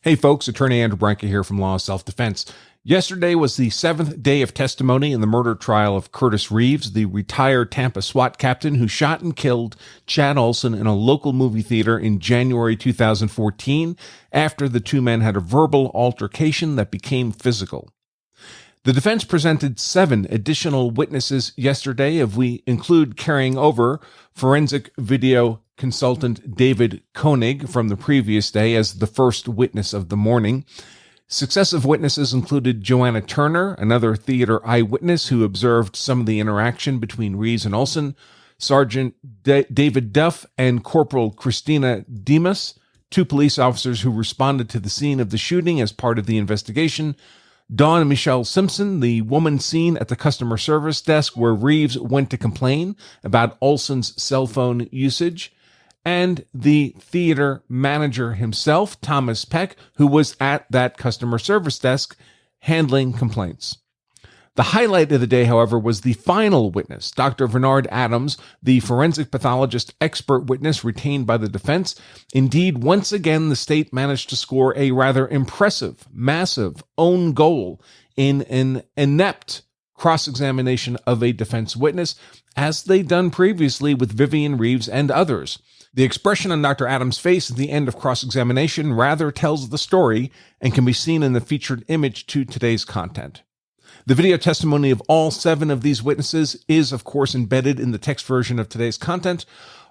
Hey folks, Attorney Andrew Branca here from Law of Self-Defense. Yesterday was the 7th day of testimony in the murder trial of Curtis Reeves, the retired Tampa SWAT captain who shot and killed Chad Oulson in a local movie theater in January 2014 after the two men had a verbal altercation that became physical. The defense presented 7 additional witnesses yesterday, if we include carrying over forensic video consultant David Koenig from the previous day as the first witness of the morning. Successive witnesses included Joanna Turner, another theater eyewitness who observed some of the interaction between Reeves and Oulson, Sergeant David Duff, and Corporal Christina Demas, 2 police officers who responded to the scene of the shooting as part of the investigation, Dawn and Michelle Simpson, the woman seen at the customer service desk where Reeves went to complain about Oulson's cell phone usage, and the theater manager himself, Thomas Peck, who was at that customer service desk handling complaints. The highlight of the day, however, was the final witness, Dr. Vernard Adams, the forensic pathologist expert witness retained by the defense. Indeed, once again, the state managed to score a rather impressive, massive own goal in an inept cross-examination of a defense witness, as they'd done previously with Vivian Reeves and others. The expression on Dr. Adams' face at the end of cross-examination rather tells the story and can be seen in the featured image to today's content. The video testimony of all 7 of these witnesses is, of course, embedded in the text version of today's content,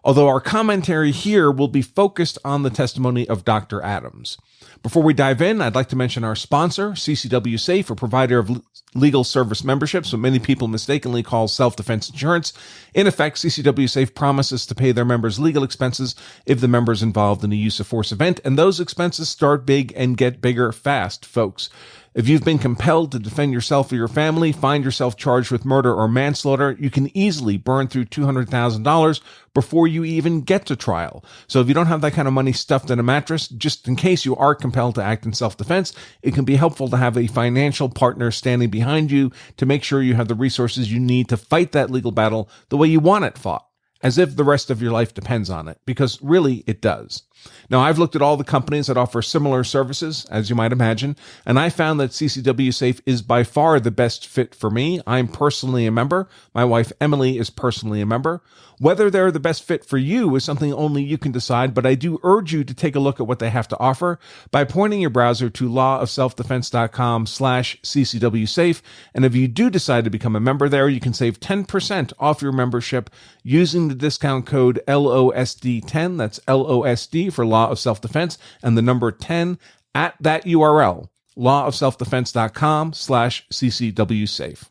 although our commentary here will be focused on the testimony of Dr. Adams. Before we dive in, I'd like to mention our sponsor, CCW Safe, a provider of legal service memberships, what many people mistakenly call self-defense insurance. In effect, CCW Safe promises to pay their members' legal expenses if the member is involved in a use of force event, and those expenses start big and get bigger fast, folks. If you've been compelled to defend yourself or your family, find yourself charged with murder or manslaughter, you can easily burn through $200,000 before you even get to trial. So if you don't have that kind of money stuffed in a mattress, just in case you are compelled to act in self-defense, it can be helpful to have a financial partner standing behind you to make sure you have the resources you need to fight that legal battle the way you want it fought, as if the rest of your life depends on it, because really it does. Now, I've looked at all the companies that offer similar services, as you might imagine, and I found that CCW Safe is by far the best fit for me. I'm personally a member. My wife, Emily, is personally a member. Whether they're the best fit for you is something only you can decide, but I do urge you to take a look at what they have to offer by pointing your browser to lawofselfdefense.com/CCWSafe. And if you do decide to become a member there, you can save 10% off your membership using the discount code LOSD10. That's LOSD for Law of Self-Defense and the number 10 at that URL, lawofselfdefense.com/CCWSafe.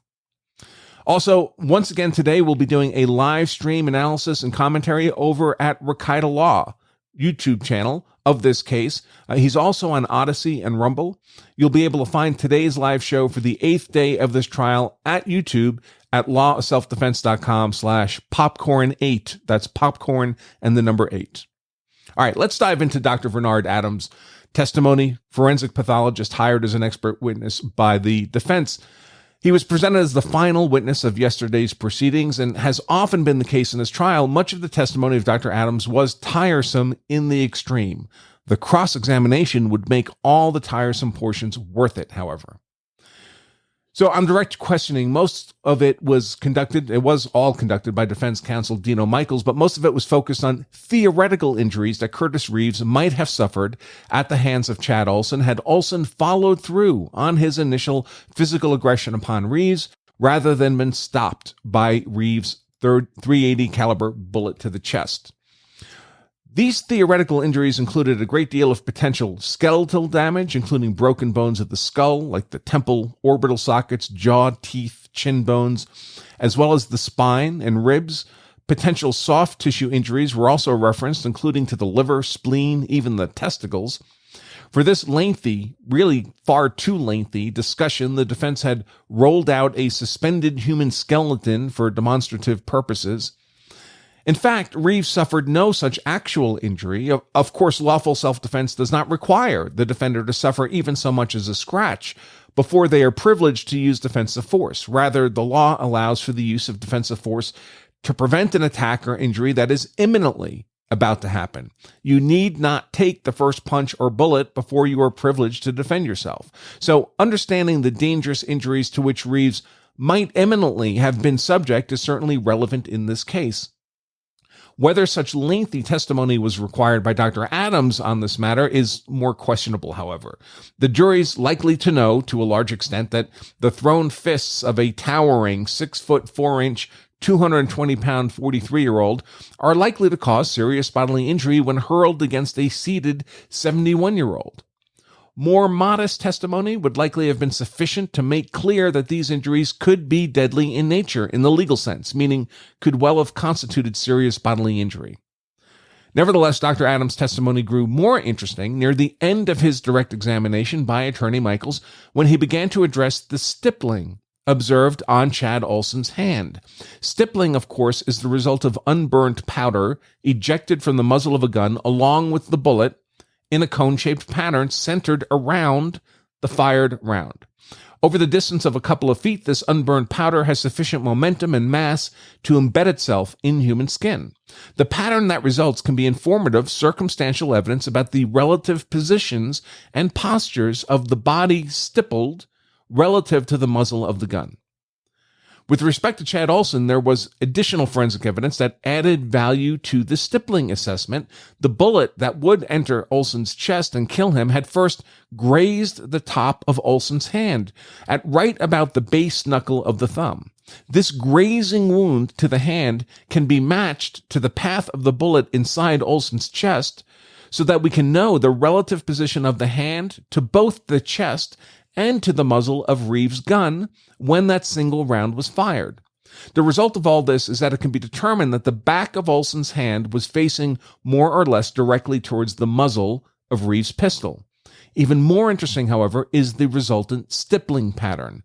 Also, once again today, we'll be doing a live stream analysis and commentary over at Rakita Law YouTube channel of this case. He's also on Odyssey and Rumble. You'll be able to find today's live show for the 8th day of this trial at YouTube at lawofselfdefense.com/popcorn8. That's popcorn and the number 8. All right, let's dive into Dr. Vernard Adams' testimony, forensic pathologist hired as an expert witness by the defense. He was presented as the final witness of yesterday's proceedings, and has often been the case in this trial, much of the testimony of Dr. Adams was tiresome in the extreme. The cross-examination would make all the tiresome portions worth it, however. So on direct questioning, most of it was all conducted by defense counsel Dino Michaels, but most of it was focused on theoretical injuries that Curtis Reeves might have suffered at the hands of Chad Oulson had Oulson followed through on his initial physical aggression upon Reeves, rather than been stopped by Reeves' .380 caliber bullet to the chest. These theoretical injuries included a great deal of potential skeletal damage, including broken bones of the skull, like the temple, orbital sockets, jaw, teeth, chin bones, as well as the spine and ribs. Potential soft tissue injuries were also referenced, including to the liver, spleen, even the testicles. For this lengthy, really far too lengthy discussion, the defense had rolled out a suspended human skeleton for demonstrative purposes. In fact, Reeves suffered no such actual injury. Of course, lawful self-defense does not require the defender to suffer even so much as a scratch before they are privileged to use defensive force. Rather, the law allows for the use of defensive force to prevent an attack or injury that is imminently about to happen. You need not take the first punch or bullet before you are privileged to defend yourself. So understanding the dangerous injuries to which Reeves might eminently have been subject is certainly relevant in this case. Whether such lengthy testimony was required by Dr. Adams on this matter is more questionable, however. The jury's likely to know, to a large extent, that the thrown fists of a towering 6'4", 220-pound 43-year-old are likely to cause serious bodily injury when hurled against a seated 71-year-old. More modest testimony would likely have been sufficient to make clear that these injuries could be deadly in nature in the legal sense, meaning could well have constituted serious bodily injury. Nevertheless, Dr. Adams' testimony grew more interesting near the end of his direct examination by Attorney Michaels when he began to address the stippling observed on Chad Oulson's hand. Stippling, of course, is the result of unburned powder ejected from the muzzle of a gun along with the bullet in a cone-shaped pattern centered around the fired round. Over the distance of a couple of feet, this unburned powder has sufficient momentum and mass to embed itself in human skin. The pattern that results can be informative circumstantial evidence about the relative positions and postures of the body stippled relative to the muzzle of the gun. With respect to Chad Oulson, there was additional forensic evidence that added value to the stippling assessment. The bullet that would enter Oulson's chest and kill him had first grazed the top of Oulson's hand at right about the base knuckle of the thumb. This grazing wound to the hand can be matched to the path of the bullet inside Oulson's chest so that we can know the relative position of the hand to both the chest and to the muzzle of Reeves' gun when that single round was fired. The result of all this is that it can be determined that the back of Oulson's hand was facing more or less directly towards the muzzle of Reeves' pistol. Even more interesting, however, is the resultant stippling pattern.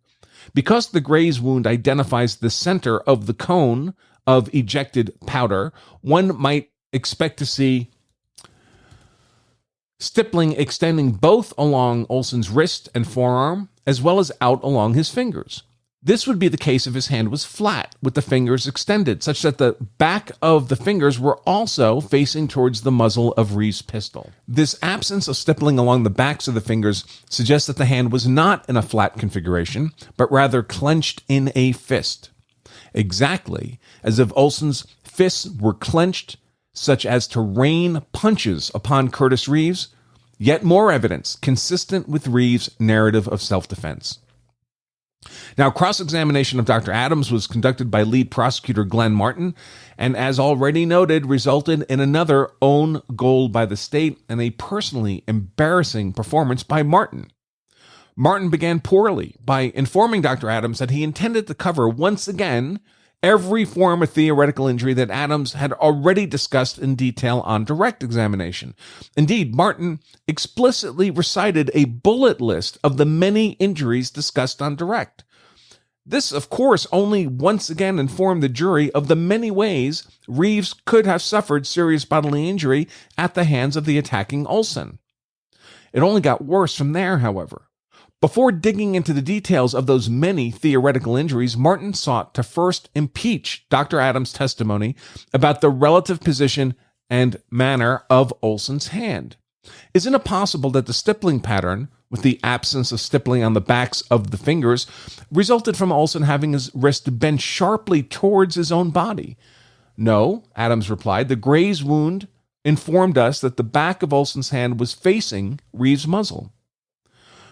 Because the graze wound identifies the center of the cone of ejected powder, one might expect to see stippling extending both along Oulson's wrist and forearm, as well as out along his fingers. This would be the case if his hand was flat, with the fingers extended, such that the back of the fingers were also facing towards the muzzle of Reeves' pistol. This absence of stippling along the backs of the fingers suggests that the hand was not in a flat configuration, but rather clenched in a fist. Exactly as if Oulson's fists were clenched such as to rain punches upon Curtis Reeves, yet more evidence consistent with Reeves' narrative of self-defense. Now, cross-examination of Dr. Adams was conducted by lead prosecutor Glenn Martin, and as already noted, resulted in another own goal by the state and a personally embarrassing performance by Martin. Martin began poorly by informing Dr. Adams that he intended to cover once again every form of theoretical injury that Adams had already discussed in detail on direct examination. Indeed, Martin explicitly recited a bullet list of the many injuries discussed on direct. This, of course, only once again informed the jury of the many ways Reeves could have suffered serious bodily injury at the hands of the attacking Oulson. It only got worse from there, however. Before digging into the details of those many theoretical injuries, Martin sought to first impeach Dr. Adams' testimony about the relative position and manner of Oulson's hand. Isn't it possible that the stippling pattern, with the absence of stippling on the backs of the fingers, resulted from Oulson having his wrist bent sharply towards his own body? No, Adams replied. The graze wound informed us that the back of Oulson's hand was facing Reeves' muzzle.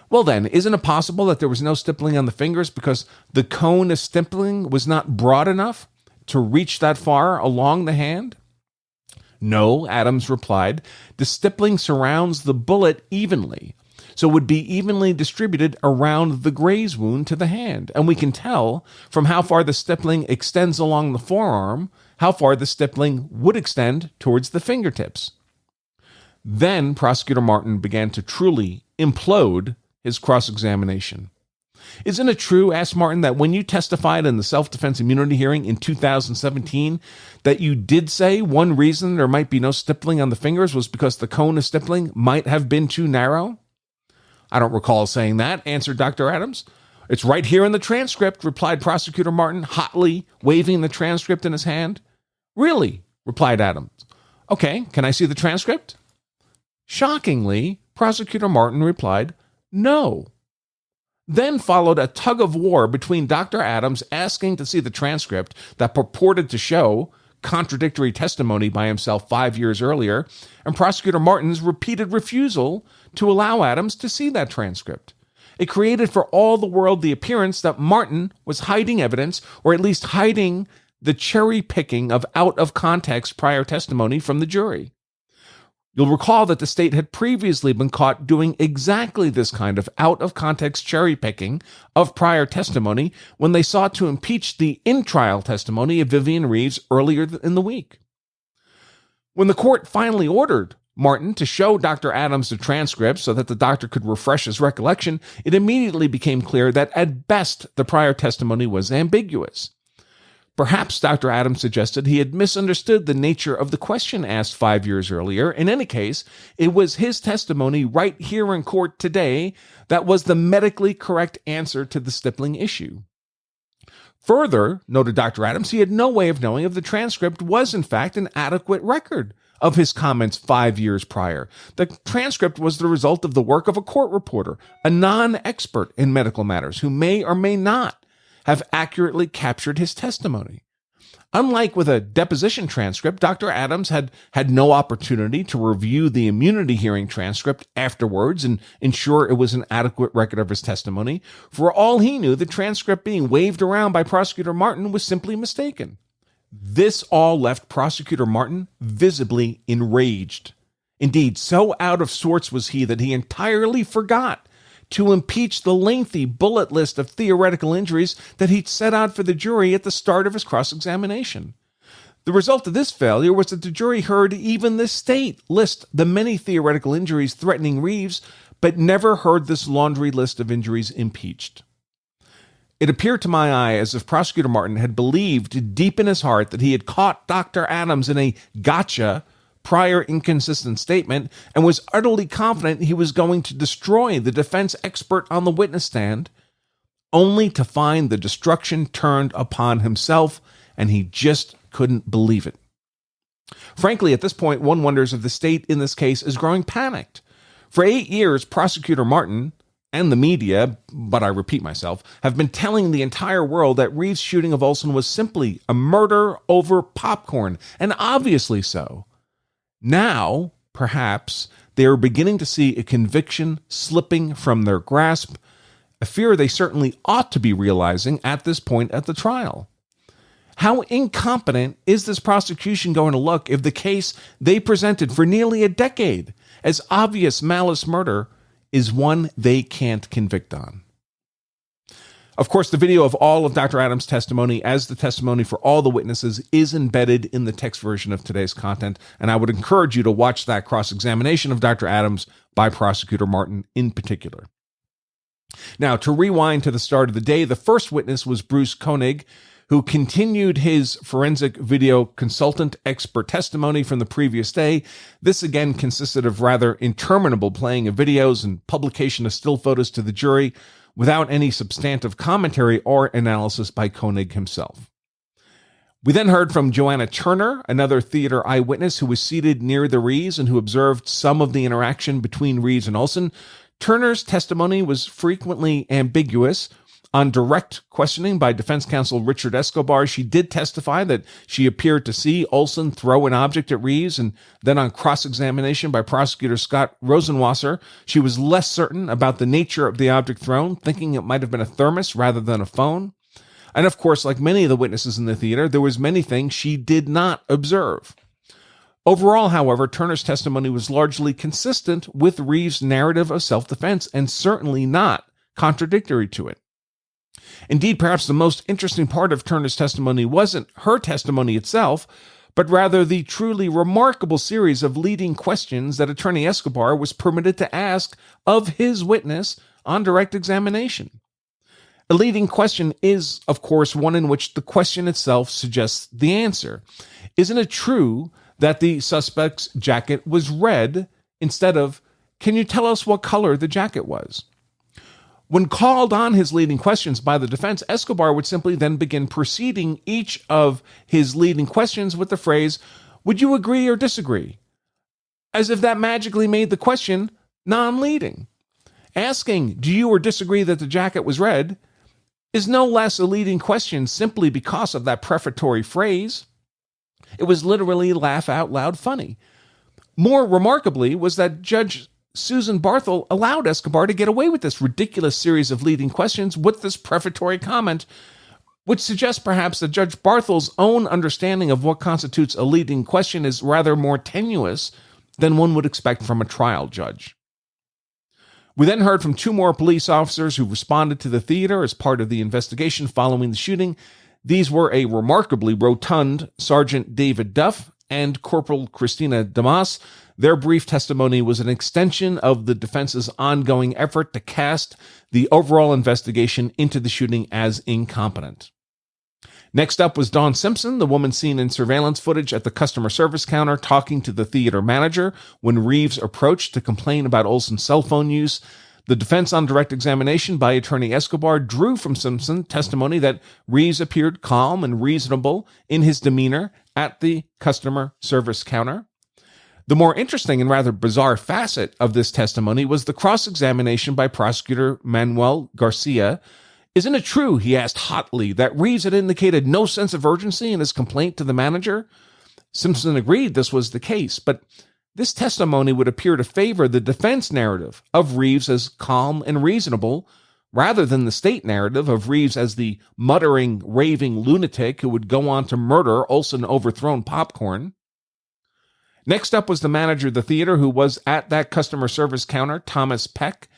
Well then, isn't it possible that there was no stippling on the fingers because the cone of stippling was not broad enough to reach that far along the hand? No, Adams replied. The stippling surrounds the bullet evenly, so it would be evenly distributed around the graze wound to the hand. And we can tell from how far the stippling extends along the forearm, how far the stippling would extend towards the fingertips. Then Prosecutor Martin began to truly implode his cross-examination. Isn't it true, asked Martin, that when you testified in the self-defense immunity hearing in 2017, that you did say one reason there might be no stippling on the fingers was because the cone of stippling might have been too narrow? I don't recall saying that, answered Dr. Adams. It's right here in the transcript, replied Prosecutor Martin, hotly waving the transcript in his hand. Really? Replied Adams. Okay, can I see the transcript? Shockingly, Prosecutor Martin replied, no. Then followed a tug of war between Dr. Adams asking to see the transcript that purported to show contradictory testimony by himself 5 years earlier, and Prosecutor Martin's repeated refusal to allow Adams to see that transcript. It created for all the world the appearance that Martin was hiding evidence, or at least hiding the cherry picking of out-of-context prior testimony from the jury. You'll recall that the state had previously been caught doing exactly this kind of out-of-context cherry-picking of prior testimony when they sought to impeach the in-trial testimony of Vivian Reeves earlier in the week. When the court finally ordered Martin to show Dr. Adams the transcript so that the doctor could refresh his recollection, it immediately became clear that at best the prior testimony was ambiguous. Perhaps Dr. Adams suggested he had misunderstood the nature of the question asked 5 years earlier. In any case, it was his testimony right here in court today that was the medically correct answer to the stippling issue. Further, noted Dr. Adams, he had no way of knowing if the transcript was in fact an adequate record of his comments 5 years prior. The transcript was the result of the work of a court reporter, a non-expert in medical matters, who may or may not have accurately captured his testimony. Unlike with a deposition transcript, Dr. Adams had no opportunity to review the immunity hearing transcript afterwards and ensure it was an adequate record of his testimony. For all he knew, the transcript being waved around by Prosecutor Martin was simply mistaken. This all left Prosecutor Martin visibly enraged. Indeed, so out of sorts was he that he entirely forgot to impeach the lengthy bullet list of theoretical injuries that he'd set out for the jury at the start of his cross-examination. The result of this failure was that the jury heard even the state list the many theoretical injuries threatening Reeves, but never heard this laundry list of injuries impeached. It appeared to my eye as if Prosecutor Martin had believed deep in his heart that he had caught Dr. Adams in a gotcha prior inconsistent statement and was utterly confident he was going to destroy the defense expert on the witness stand, only to find the destruction turned upon himself, and he just couldn't believe it. Frankly, at this point, one wonders if the state in this case is growing panicked. For 8 years, Prosecutor Martin and the media, but I repeat myself, have been telling the entire world that Reeves' shooting of Oulson was simply a murder over popcorn, and obviously so. Now, perhaps, they are beginning to see a conviction slipping from their grasp, a fear they certainly ought to be realizing at this point at the trial. How incompetent is this prosecution going to look if the case they presented for nearly a decade as obvious malice murder is one they can't convict on? Of course, the video of all of Dr. Adams' testimony as the testimony for all the witnesses is embedded in the text version of today's content, and I would encourage you to watch that cross-examination of Dr. Adams by Prosecutor Martin in particular. Now, to rewind to the start of the day, the first witness was Bruce Koenig, who continued his forensic video consultant expert testimony from the previous day. This again consisted of rather interminable playing of videos and publication of still photos to the jury, without any substantive commentary or analysis by Koenig himself. We then heard from Joanna Turner, another theater eyewitness who was seated near the Reeves and who observed some of the interaction between Reeves and Oulson. Turner's testimony was frequently ambiguous. On direct questioning by defense counsel Richard Escobar, she did testify that she appeared to see Oulson throw an object at Reeves, and then on cross-examination by prosecutor Scott Rosenwasser, she was less certain about the nature of the object thrown, thinking it might have been a thermos rather than a phone. And of course, like many of the witnesses in the theater, there was many things she did not observe. Overall, however, Turner's testimony was largely consistent with Reeves' narrative of self-defense and certainly not contradictory to it. Indeed, perhaps the most interesting part of Turner's testimony wasn't her testimony itself, but rather the truly remarkable series of leading questions that Attorney Escobar was permitted to ask of his witness on direct examination. A leading question is, of course, one in which the question itself suggests the answer. Isn't it true that the suspect's jacket was red instead of, can you tell us what color the jacket was? When called on his leading questions by the defense, Escobar would simply then begin preceding each of his leading questions with the phrase, Would you agree or disagree? As if that magically made the question non-leading. Asking, do you or disagree that the jacket was red, is no less a leading question simply because of that prefatory phrase. It was literally laugh out loud funny. More remarkably was that Judge Susan Barthel allowed Escobar to get away with this ridiculous series of leading questions with this prefatory comment, which suggests perhaps that Judge Barthel's own understanding of what constitutes a leading question is rather more tenuous than one would expect from a trial judge. We then heard from 2 more police officers who responded to the theater as part of the investigation following the shooting. These were a remarkably rotund Sergeant David Duff and Corporal Christina Damas. Their brief testimony was an extension of the defense's ongoing effort to cast the overall investigation into the shooting as incompetent. Next up was Dawn Simpson, the woman seen in surveillance footage at the customer service counter talking to the theater manager when Reeves approached to complain about Oulson's cell phone use. The defense on direct examination by Attorney Escobar drew from Simpson testimony that Reeves appeared calm and reasonable in his demeanor at the customer service counter. The more interesting and rather bizarre facet of this testimony was the cross-examination by Prosecutor Manuel Garcia. Isn't it true, he asked hotly, that Reeves had indicated no sense of urgency in his complaint to the manager? Simpson agreed this was the case, but this testimony would appear to favor the defense narrative of Reeves as calm and reasonable, rather than the state narrative of Reeves as the muttering, raving lunatic who would go on to murder Oulson overthrown popcorn. Next up was the manager of the theater who was at that customer service counter, Thomas Peck.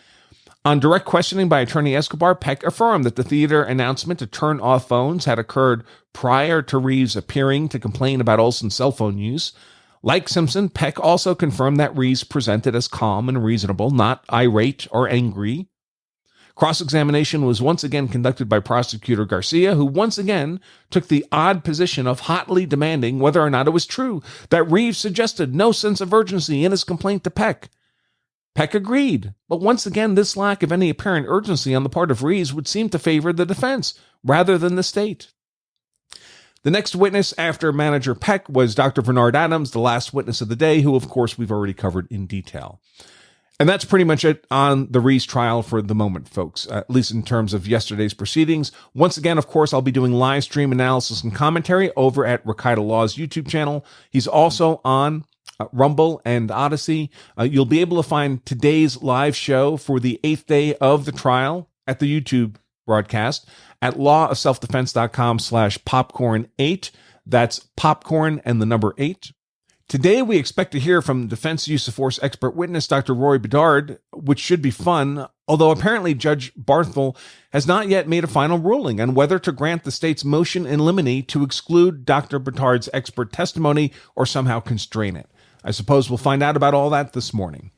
On direct questioning by Attorney Escobar, Peck affirmed that the theater announcement to turn off phones had occurred prior to Reeves appearing to complain about Oulson's cell phone use. Like Simpson, Peck also confirmed that Reeves presented as calm and reasonable, not irate or angry. Cross-examination was once again conducted by Prosecutor Garcia, who once again took the odd position of hotly demanding whether or not it was true that Reeves suggested no sense of urgency in his complaint to Peck. Peck agreed, but once again this lack of any apparent urgency on the part of Reeves would seem to favor the defense rather than the state. The next witness after Manager Peck was Dr. Vernard Adams, the last witness of the day, who of course we've already covered in detail. And that's pretty much it on the Reeves trial for the moment, folks, at least in terms of yesterday's proceedings. Once again, of course, I'll be doing live stream analysis and commentary over at Rakita Law's YouTube channel. He's also on Rumble and Odyssey. You'll be able to find today's live show for the 8th day of the trial at the YouTube broadcast at lawofselfdefense.com/popcorn8. That's popcorn and the number 8. Today, we expect to hear from defense use of force expert witness Dr. Roy Bedard, which should be fun, although apparently Judge Barthel has not yet made a final ruling on whether to grant the state's motion in limine to exclude Dr. Bedard's expert testimony or somehow constrain it. I suppose we'll find out about all that this morning.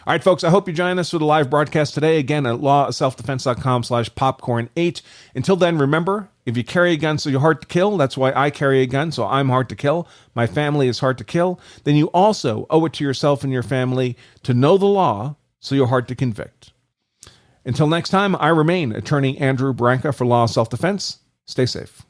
All right, folks, I hope you join us for the live broadcast today, again at lawofselfdefense.com/popcorn8. Until then, remember, if you carry a gun so you're hard to kill, that's why I carry a gun, so I'm hard to kill, my family is hard to kill, then you also owe it to yourself and your family to know the law so you're hard to convict. Until next time, I remain Attorney Andrew Branca for Law of Self-Defense. Stay safe.